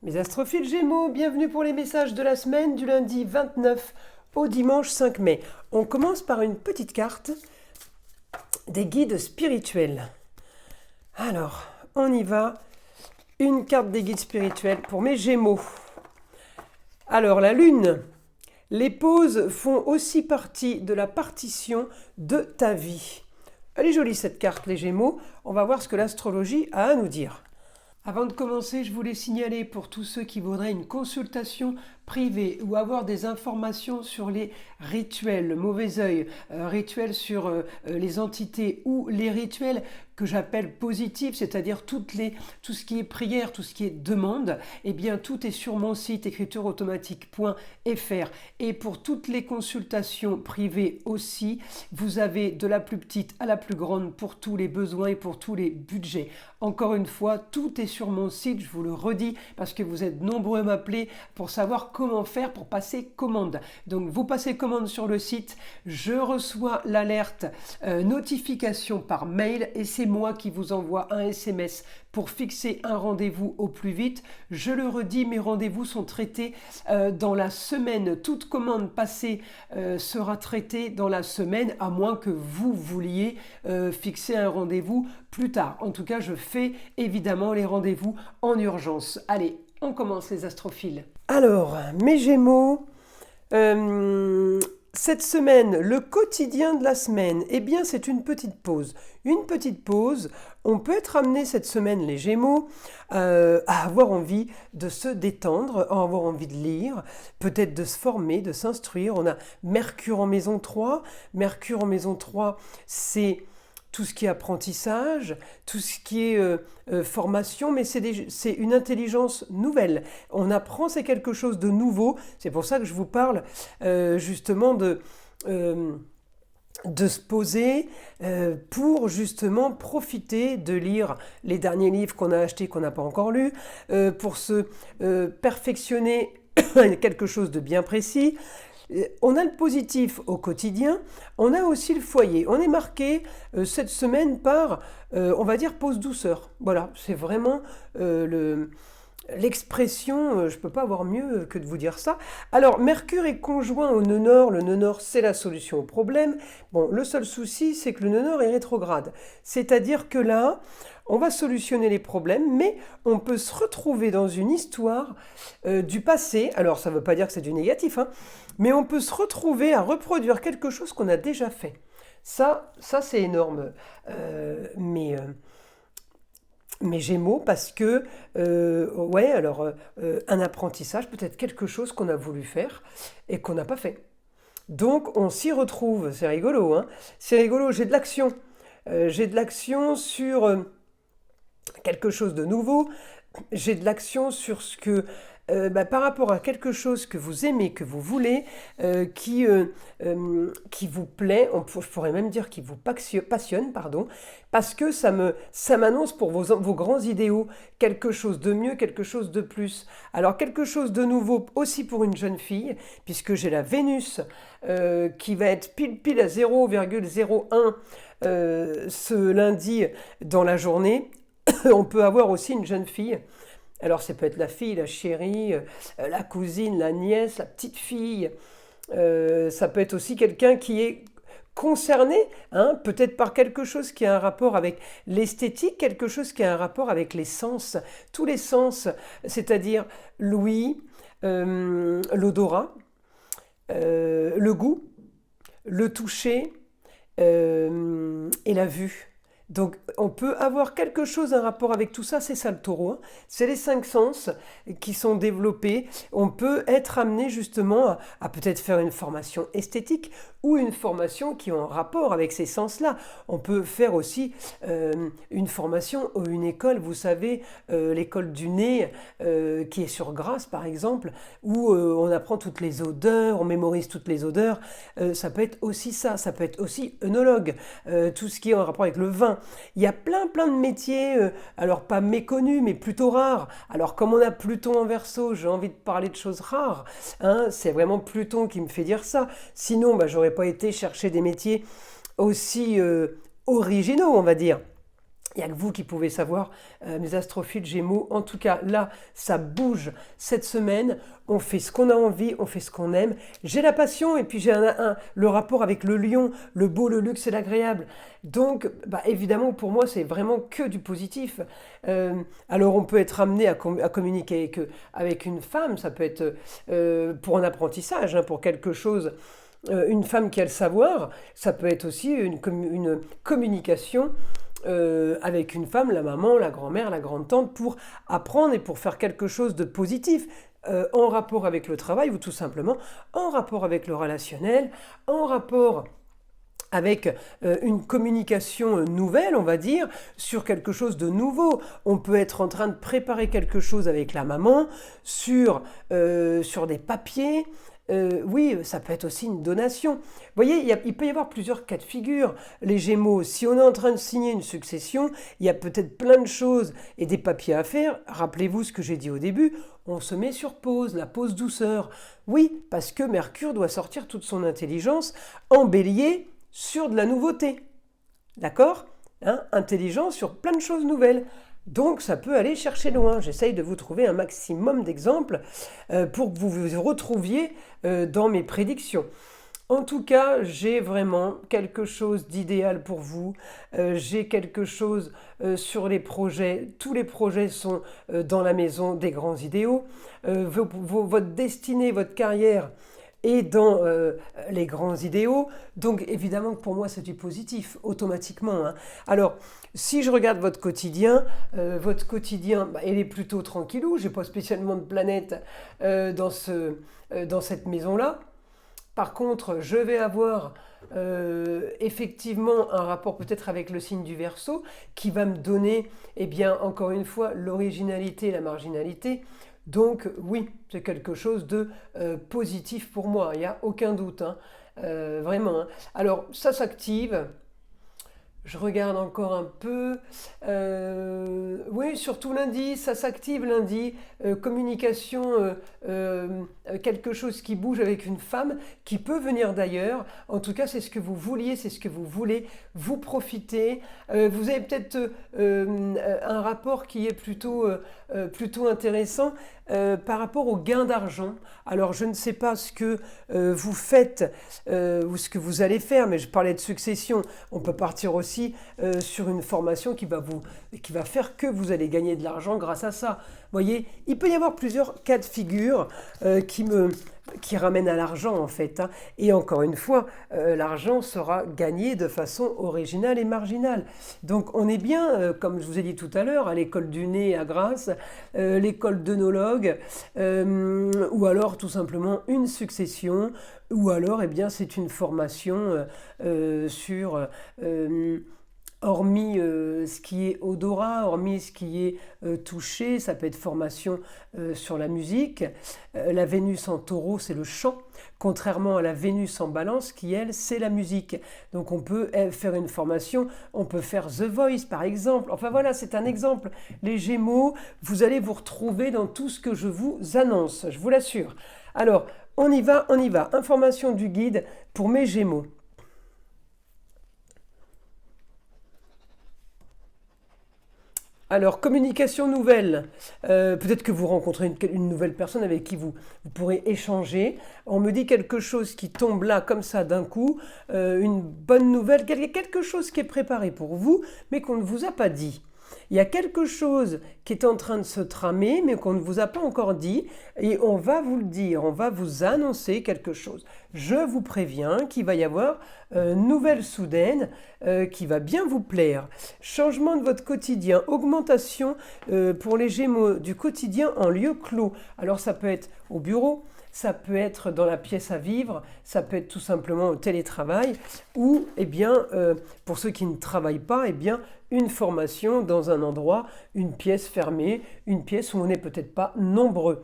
Mes astrophiles Gémeaux, bienvenue pour les messages de la semaine du lundi 29 au dimanche 5 mai. On commence par une petite carte des guides spirituels. Alors, on y va. Une carte des guides spirituels pour mes Gémeaux. Alors, la Lune. Les pauses font aussi partie de la partition de ta vie. Elle est jolie cette carte, les Gémeaux. On va voir ce que l'astrologie a à nous dire. Avant de commencer, je voulais signaler pour tous ceux qui voudraient une consultation privée ou avoir des informations sur les rituels, le mauvais œil, rituels sur les entités ou les rituels que j'appelle positifs, c'est-à-dire tout ce qui est prière, tout ce qui est demande, eh bien tout est sur mon site écritureautomatique.fr. Et pour toutes les consultations privées aussi, vous avez de la plus petite à la plus grande pour tous les besoins et pour tous les budgets. Encore une fois, tout est sur mon site, je vous le redis, parce que vous êtes nombreux à m'appeler pour savoir comment faire pour passer commande. Donc vous passez commande sur le site, je reçois l'alerte notification par mail et c'est moi qui vous envoie un SMS pour fixer un rendez-vous au plus vite. Je le redis, mes rendez-vous sont traités dans la semaine. Toute commande passée sera traitée dans la semaine, à moins que vous vouliez fixer un rendez-vous plus tard. En tout cas, je fais évidemment les rendez-vous en urgence. Allez, on commence les astrophiles. Alors, mes Gémeaux, cette semaine, le quotidien de la semaine, eh bien c'est une petite pause. Une petite pause, on peut être amené cette semaine, les Gémeaux, à avoir envie de se détendre, à avoir envie de lire, peut-être de se former, de s'instruire. On a Mercure en maison 3. Mercure en maison 3, c'est tout ce qui est apprentissage, tout ce qui est formation, mais c'est une intelligence nouvelle. On apprend, c'est quelque chose de nouveau. C'est pour ça que je vous parle justement de se poser pour justement profiter de lire les derniers livres qu'on a achetés, qu'on n'a pas encore lus, pour se perfectionner quelque chose de bien précis. On a le positif au quotidien, on a aussi le foyer. On est marqué cette semaine par, on va dire, pause douceur. Voilà, c'est vraiment l'expression, je ne peux pas avoir mieux que de vous dire ça. Alors, Mercure est conjoint au nœud nord. Le nœud nord, c'est la solution au problème. Bon, le seul souci, c'est que le nœud nord est rétrograde. C'est-à-dire que là, on va solutionner les problèmes, mais on peut se retrouver dans une histoire du passé. Alors, ça ne veut pas dire que c'est du négatif, hein, mais on peut se retrouver à reproduire quelque chose qu'on a déjà fait. Ça c'est énorme. Mes Gémeaux, parce que, un apprentissage, peut-être quelque chose qu'on a voulu faire et qu'on n'a pas fait. Donc, on s'y retrouve. C'est rigolo, hein. C'est rigolo, j'ai de l'action. J'ai de l'action sur quelque chose de nouveau. J'ai de l'action sur ce que, par rapport à quelque chose que vous aimez, que vous voulez, qui vous plaît, je pourrais même dire qui vous passionne, pardon, parce que ça m'annonce pour vos grands idéaux quelque chose de mieux, quelque chose de plus. Alors quelque chose de nouveau aussi pour une jeune fille, puisque j'ai la Vénus qui va être pile à 0,01 ce lundi dans la journée. On peut avoir aussi une jeune fille. Alors ça peut être la fille, la chérie, la cousine, la nièce, la petite fille. Ça peut être aussi quelqu'un qui est concerné, hein, peut-être par quelque chose qui a un rapport avec l'esthétique, quelque chose qui a un rapport avec les sens, tous les sens, c'est-à-dire l'ouïe, l'odorat, le goût, le toucher et la vue. Donc on peut avoir quelque chose, un rapport avec tout ça, c'est ça le taureau, hein. C'est les 5 sens qui sont développés. On peut être amené justement à peut-être faire une formation esthétique ou une formation qui est en rapport avec ces sens-là. On peut faire aussi une formation ou une école, vous savez, l'école du nez qui est sur Grasse par exemple, où on apprend toutes les odeurs, on mémorise toutes les odeurs. Ça peut être aussi ça peut être aussi œnologue, tout ce qui est en rapport avec le vin. Il y a plein de métiers, alors pas méconnus, mais plutôt rares. Alors comme on a Pluton en Verseau, j'ai envie de parler de choses rares, hein, c'est vraiment Pluton qui me fait dire ça. Sinon, j'aurais pas été chercher des métiers aussi originaux, on va dire. Il n'y a que vous qui pouvez savoir, mes astrophiles Gémeaux. En tout cas, là, ça bouge cette semaine. On fait ce qu'on a envie, on fait ce qu'on aime. J'ai la passion et puis j'ai le rapport avec le lion, le beau, le luxe et l'agréable. Donc, évidemment, pour moi, c'est vraiment que du positif. Alors, on peut être amené à communiquer avec une femme. Ça peut être pour un apprentissage, hein, pour quelque chose. Une femme qui a le savoir. Ça peut être aussi une communication avec une femme, la maman, la grand-mère, la grande-tante, pour apprendre et pour faire quelque chose de positif, en rapport avec le travail ou tout simplement en rapport avec le relationnel, en rapport avec une communication nouvelle, on va dire, sur quelque chose de nouveau. On peut être en train de préparer quelque chose avec la maman, sur des papiers. Oui, ça peut être aussi une donation. Vous voyez, il peut y avoir plusieurs cas de figure. Les Gémeaux, si on est en train de signer une succession, il y a peut-être plein de choses et des papiers à faire. Rappelez-vous ce que j'ai dit au début, on se met sur pause, la pause douceur. Oui, parce que Mercure doit sortir toute son intelligence en bélier sur de la nouveauté. D'accord, hein, intelligence sur plein de choses nouvelles. Donc ça peut aller chercher loin. J'essaye de vous trouver un maximum d'exemples pour que vous vous retrouviez dans mes prédictions. En tout cas, j'ai vraiment quelque chose d'idéal pour vous. J'ai quelque chose sur les projets. Tous les projets sont dans la maison des grands idéaux. Votre destinée, votre carrière est dans les grands idéaux. Donc évidemment que pour moi c'est du positif, automatiquement, hein. Alors, si je regarde votre quotidien, il est plutôt tranquillou. Je n'ai pas spécialement de planète dans cette maison-là. Par contre, je vais avoir effectivement un rapport peut-être avec le signe du Verseau qui va me donner, eh bien, encore une fois, l'originalité et la marginalité. Donc oui, c'est quelque chose de positif pour moi, il n'y a aucun doute, hein. Vraiment, hein. Alors, ça s'active. Je regarde encore un peu. Oui, surtout lundi, ça s'active lundi. Communication, quelque chose qui bouge avec une femme qui peut venir d'ailleurs. En tout cas, c'est ce que vous vouliez, c'est ce que vous voulez. Vous profitez. Vous avez peut-être un rapport qui est plutôt intéressant par rapport au gain d'argent. Alors, je ne sais pas ce que vous faites ou ce que vous allez faire, mais je parlais de succession. On peut partir aussi sur une formation qui va faire que vous allez gagner de l'argent grâce à ça. Vous voyez, il peut y avoir plusieurs cas de figure qui ramènent à l'argent en fait, hein. Et encore une fois, l'argent sera gagné de façon originale et marginale. Donc on est bien, comme je vous ai dit tout à l'heure, à l'école du nez à Grasse, l'école d'œnologue, ou alors tout simplement une succession, ou alors eh bien, c'est une formation sur... hormis ce qui est odorat, hormis ce qui est touché, ça peut être formation sur la musique. La Vénus en taureau, c'est le chant, contrairement à la Vénus en balance qui, elle, c'est la musique. Donc on peut faire une formation, on peut faire The Voice par exemple. Enfin voilà, c'est un exemple. Les Gémeaux, vous allez vous retrouver dans tout ce que je vous annonce, je vous l'assure. Alors, on y va. Information du guide pour mes Gémeaux. Alors, communication nouvelle. Peut-être que vous rencontrez une nouvelle personne avec qui vous pourrez échanger. On me dit quelque chose qui tombe là, comme ça, d'un coup. Une bonne nouvelle, quelque chose qui est préparé pour vous, mais qu'on ne vous a pas dit. Il y a quelque chose qui est en train de se tramer, mais qu'on ne vous a pas encore dit, et on va vous le dire, on va vous annoncer quelque chose. Je vous préviens qu'il va y avoir une nouvelle soudaine qui va bien vous plaire. Changement de votre quotidien, augmentation pour les Gémeaux du quotidien en lieu clos. Alors ça peut être au bureau, ça peut être dans la pièce à vivre, ça peut être tout simplement au télétravail, ou eh bien, pour ceux qui ne travaillent pas, eh bien, une formation dans un endroit, une pièce fermée, une pièce où on n'est peut-être pas nombreux.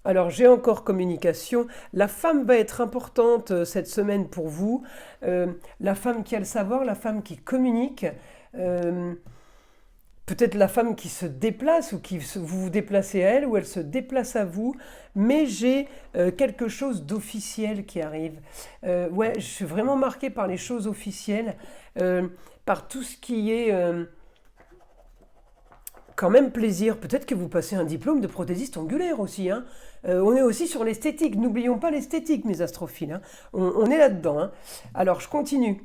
Alors j'ai encore communication, la femme va être importante cette semaine pour vous, la femme qui a le savoir, la femme qui communique, peut-être la femme qui se déplace ou vous vous déplacez à elle ou elle se déplace à vous, mais j'ai quelque chose d'officiel qui arrive. Ouais, je suis vraiment marquée par les choses officielles, par tout ce qui est quand même plaisir. Peut-être que vous passez un diplôme de prothésiste ongulaire aussi, hein. On est aussi sur l'esthétique. N'oublions pas l'esthétique, mes astrophiles, hein. On est là-dedans, hein. Alors, je continue.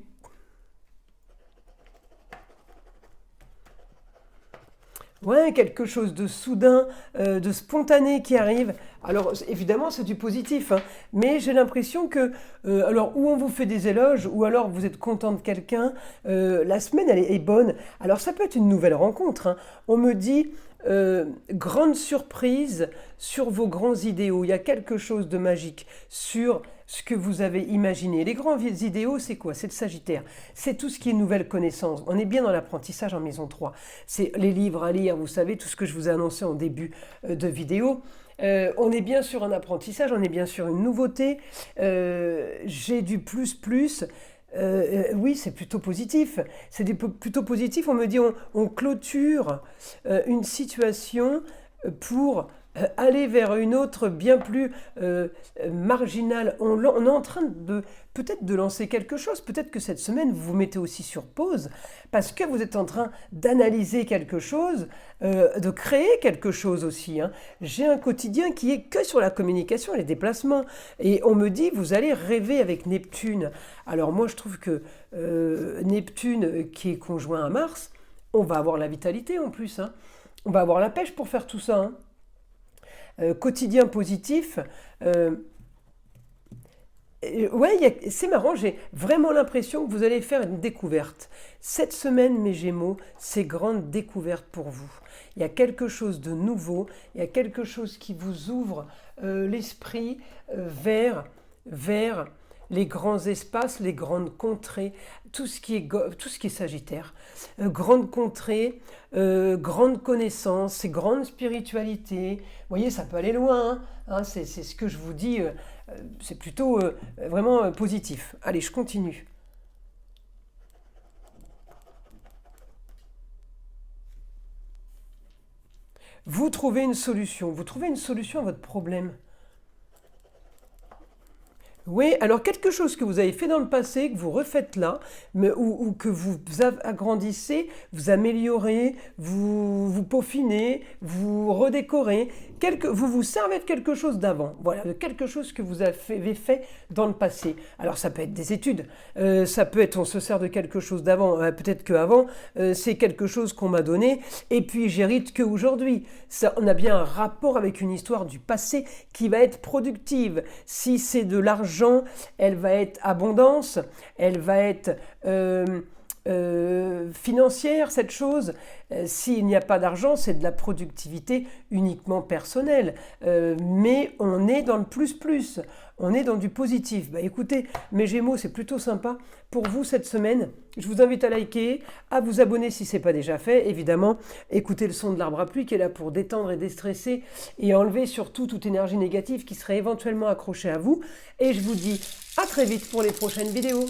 Ouais, quelque chose de soudain, de spontané qui arrive. Alors, évidemment, c'est du positif, hein, mais j'ai l'impression que, alors, ou on vous fait des éloges, ou alors vous êtes content de quelqu'un, la semaine, elle est bonne. Alors, ça peut être une nouvelle rencontre, hein. On me dit, grande surprise sur vos grands idéaux. Il y a quelque chose de magique sur ce que vous avez imaginé. Les grands idéaux, c'est quoi? C'est le Sagittaire. C'est tout ce qui est nouvelle connaissance. On est bien dans l'apprentissage en maison 3. C'est les livres à lire, vous savez, tout ce que je vous ai annoncé en début de vidéo. On est bien sur un apprentissage, on est bien sur une nouveauté. J'ai du plus. Oui, c'est plutôt positif. Plutôt positif. On me dit on clôture une situation pour aller vers une autre bien plus marginale. On est en train de peut-être de lancer quelque chose. Peut-être que cette semaine, vous vous mettez aussi sur pause parce que vous êtes en train d'analyser quelque chose, de créer quelque chose aussi, hein. J'ai un quotidien qui est que sur la communication et les déplacements. Et on me dit, vous allez rêver avec Neptune. Alors moi, je trouve que Neptune, qui est conjoint à Mars, on va avoir la vitalité en plus, hein. On va avoir la pêche pour faire tout ça, hein. Quotidien positif. Ouais, c'est marrant, j'ai vraiment l'impression que vous allez faire une découverte. Cette semaine, mes Gémeaux, c'est grande découverte pour vous. Il y a quelque chose de nouveau, il y a quelque chose qui vous ouvre l'esprit vers les grands espaces, les grandes contrées, tout ce qui est Sagittaire. Grande contrée, grande connaissance, grande spiritualité. Vous voyez, ça peut aller loin, hein, c'est ce que je vous dis, c'est plutôt vraiment positif. Allez, je continue. Vous trouvez une solution à votre problème. Oui, alors quelque chose que vous avez fait dans le passé, que vous refaites là, mais, ou que vous agrandissez, vous améliorez, vous peaufinez, vous redécorez, vous vous servez de quelque chose d'avant, voilà, de quelque chose que vous avez fait dans le passé. Alors ça peut être des études, ça peut être on se sert de quelque chose d'avant, peut-être qu'avant c'est quelque chose qu'on m'a donné, et puis j'hérite qu'aujourd'hui. On a bien un rapport avec une histoire du passé qui va être productive. Si c'est de l'argent, elle va être abondance, elle va être financière, cette chose. S'il n'y a pas d'argent, c'est de la productivité uniquement personnelle. Mais on est dans le plus, on est dans du positif. Bah, écoutez, mes Gémeaux, c'est plutôt sympa pour vous cette semaine. Je vous invite à liker, à vous abonner si ce n'est pas déjà fait. Évidemment, écoutez le son de l'arbre à pluie qui est là pour détendre et déstresser et enlever surtout toute énergie négative qui serait éventuellement accrochée à vous. Et je vous dis à très vite pour les prochaines vidéos.